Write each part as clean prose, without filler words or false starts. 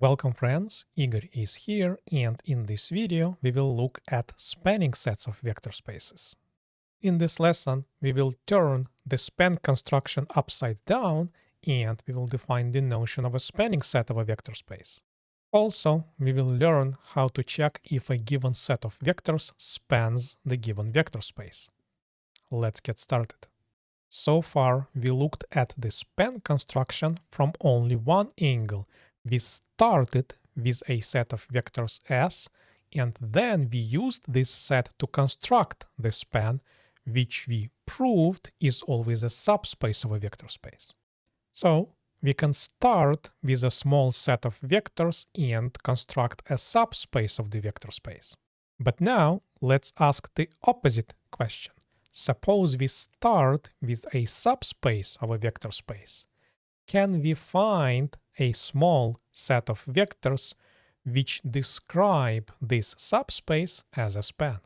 Welcome friends, Igor is here, and in this video we will look at spanning sets of vector spaces. In this lesson we will turn the span construction upside down and we will define the notion of a spanning set of a vector space. Also, we will learn how to check if a given set of vectors spans the given vector space. Let's get started. So far we looked at the span construction from only one angle. We started with a set of vectors S, and then we used this set to construct the span, which we proved is always a subspace of a vector space. So we can start with a small set of vectors and construct a subspace of the vector space. But now let's ask the opposite question. Suppose we start with a subspace of a vector space. Can we find a small set of vectors which describe this subspace as a span?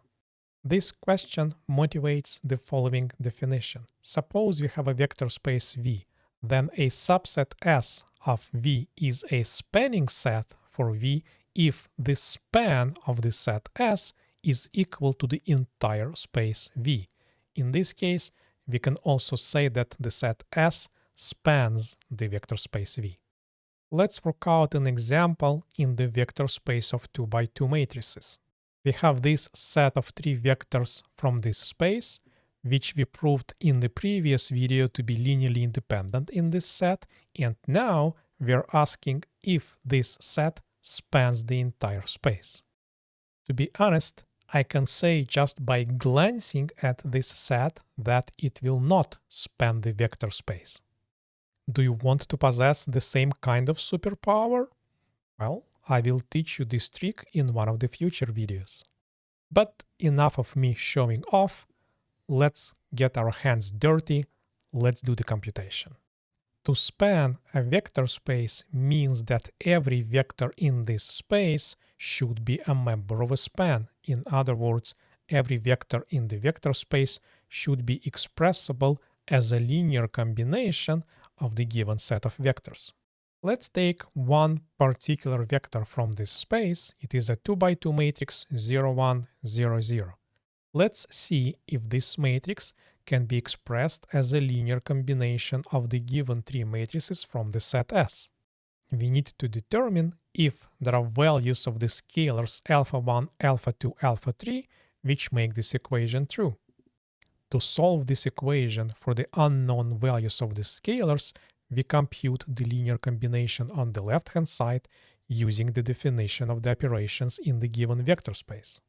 This question motivates the following definition. Suppose we have a vector space V, then a subset S of V is a spanning set for V if the span of the set S is equal to the entire space V. In this case, we can also say that the set S spans the vector space V. Let's work out an example in the vector space of 2 by 2 matrices. We have this set of 3 vectors from this space, which we proved in the previous video to be linearly independent in this set, and now we're asking if this set spans the entire space. To be honest, I can say just by glancing at this set that it will not span the vector space. Do you want to possess the same kind of superpower? Well, I will teach you this trick in one of the future videos. But enough of me showing off. Let's get our hands dirty. Let's do the computation. To span a vector space means that every vector in this space should be a member of a span. In other words, every vector in the vector space should be expressible as a linear combination of the given set of vectors. Let's take one particular vector from this space. It is a 2 by 2 matrix 0, 1, 0, 0. Let's see if this matrix can be expressed as a linear combination of the given 3 matrices from the set S. We need to determine if there are values of the scalars alpha 1, alpha 2, alpha 3 which make this equation true. To solve this equation for the unknown values of the scalars, we compute the linear combination on the left-hand side using the definition of the operations in the given vector space.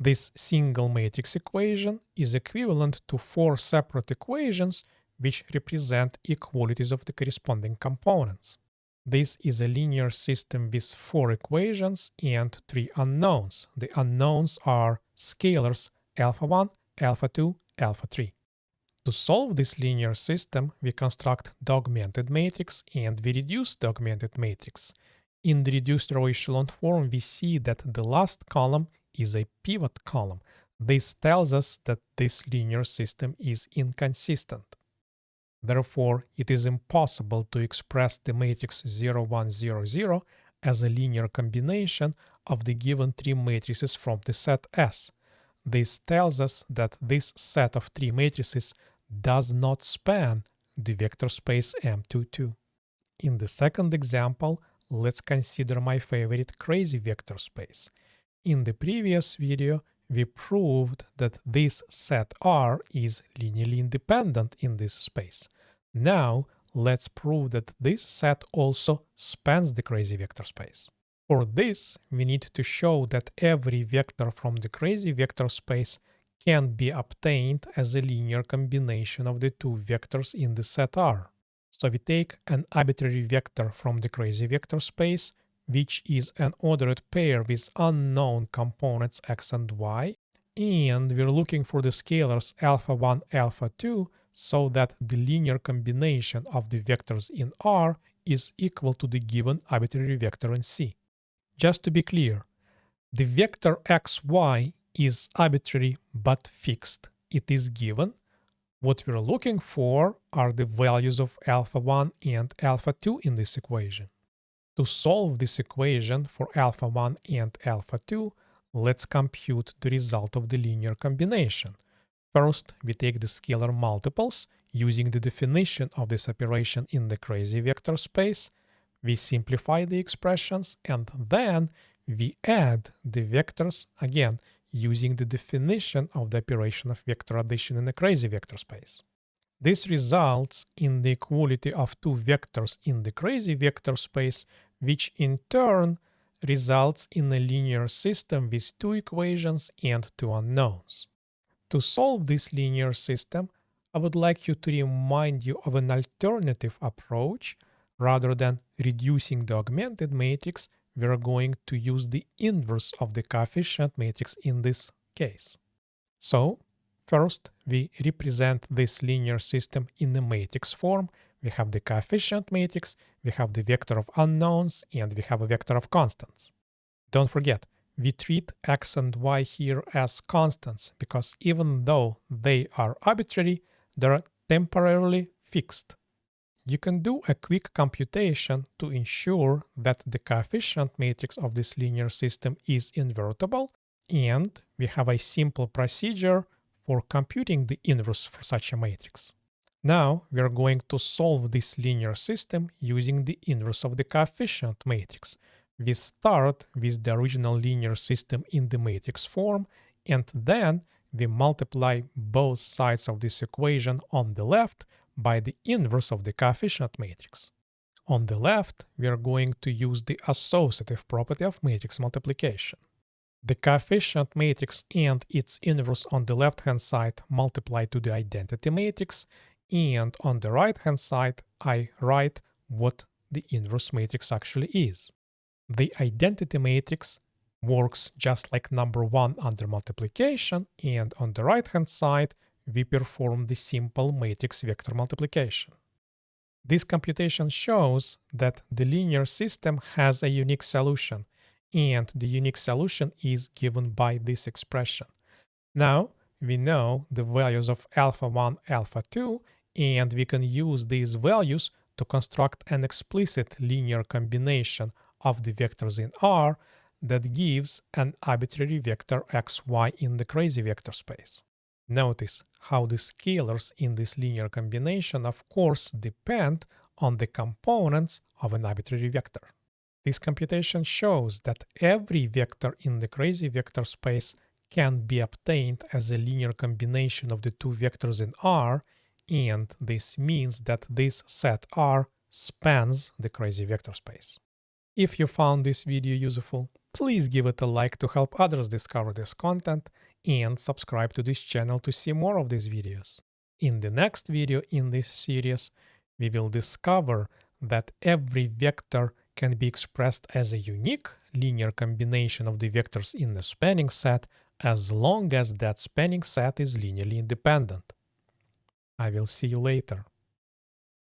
This single matrix equation is equivalent to 4 separate equations which represent equalities of the corresponding components. This is a linear system with 4 equations and 3 unknowns. The unknowns are scalars alpha 1, alpha 2, alpha 3. To solve this linear system, we construct the augmented matrix and we reduce the augmented matrix. In the reduced row echelon form, we see that the last column is a pivot column. This tells us that this linear system is inconsistent. Therefore, it is impossible to express the matrix 0, 1, 0, 0 as a linear combination of the given 3 matrices from the set S. This tells us that this set of 3 matrices does not span the vector space M22. In the second example, let's consider my favorite crazy vector space. In the previous video, we proved that this set R is linearly independent in this space. Now, let's prove that this set also spans the crazy vector space. For this, we need to show that every vector from the crazy vector space can be obtained as a linear combination of the 2 vectors in the set R. So we take an arbitrary vector from the crazy vector space, which is an ordered pair with unknown components x and y, and we're looking for the scalars alpha 1, alpha 2, so that the linear combination of the vectors in R is equal to the given arbitrary vector in C. Just to be clear, the vector xy is arbitrary but fixed. It is given. What we're looking for are the values of alpha 1 and alpha 2 in this equation. To solve this equation for alpha 1 and alpha 2, let's compute the result of the linear combination. First, we take the scalar multiples using the definition of this operation in the crazy vector space. We simplify the expressions and then we add the vectors again using the definition of the operation of vector addition in the crazy vector space. This results in the equality of two vectors in the crazy vector space, which in turn results in a linear system with two equations and two unknowns. To solve this linear system, I would like you to remind you of an alternative approach. Rather than reducing the augmented matrix, we are going to use the inverse of the coefficient matrix in this case. So, first, we represent this linear system in the matrix form. We have the coefficient matrix, we have the vector of unknowns, and we have a vector of constants. Don't forget, we treat x and y here as constants because even though they are arbitrary, they are temporarily fixed. You can do a quick computation to ensure that the coefficient matrix of this linear system is invertible, and we have a simple procedure for computing the inverse for such a matrix. Now we are going to solve this linear system using the inverse of the coefficient matrix. We start with the original linear system in the matrix form, and then we multiply both sides of this equation on the left by the inverse of the coefficient matrix. On the left, we are going to use the associative property of matrix multiplication. The coefficient matrix and its inverse on the left-hand side multiply to the identity matrix, and on the right-hand side, I write what the inverse matrix actually is. The identity matrix works just like number 1 under multiplication, and on the right-hand side, we perform the simple matrix vector multiplication. This computation shows that the linear system has a unique solution, and the unique solution is given by this expression. Now, we know the values of alpha 1, alpha 2, and we can use these values to construct an explicit linear combination of the vectors in R that gives an arbitrary vector xy in the crazy vector space. Notice how the scalars in this linear combination of course depend on the components of an arbitrary vector. This computation shows that every vector in the crazy vector space can be obtained as a linear combination of the two vectors in R, and this means that this set R spans the crazy vector space. If you found this video useful, please give it a like to help others discover this content, and subscribe to this channel to see more of these videos. In the next video in this series, we will discover that every vector can be expressed as a unique linear combination of the vectors in the spanning set as long as that spanning set is linearly independent. I will see you later.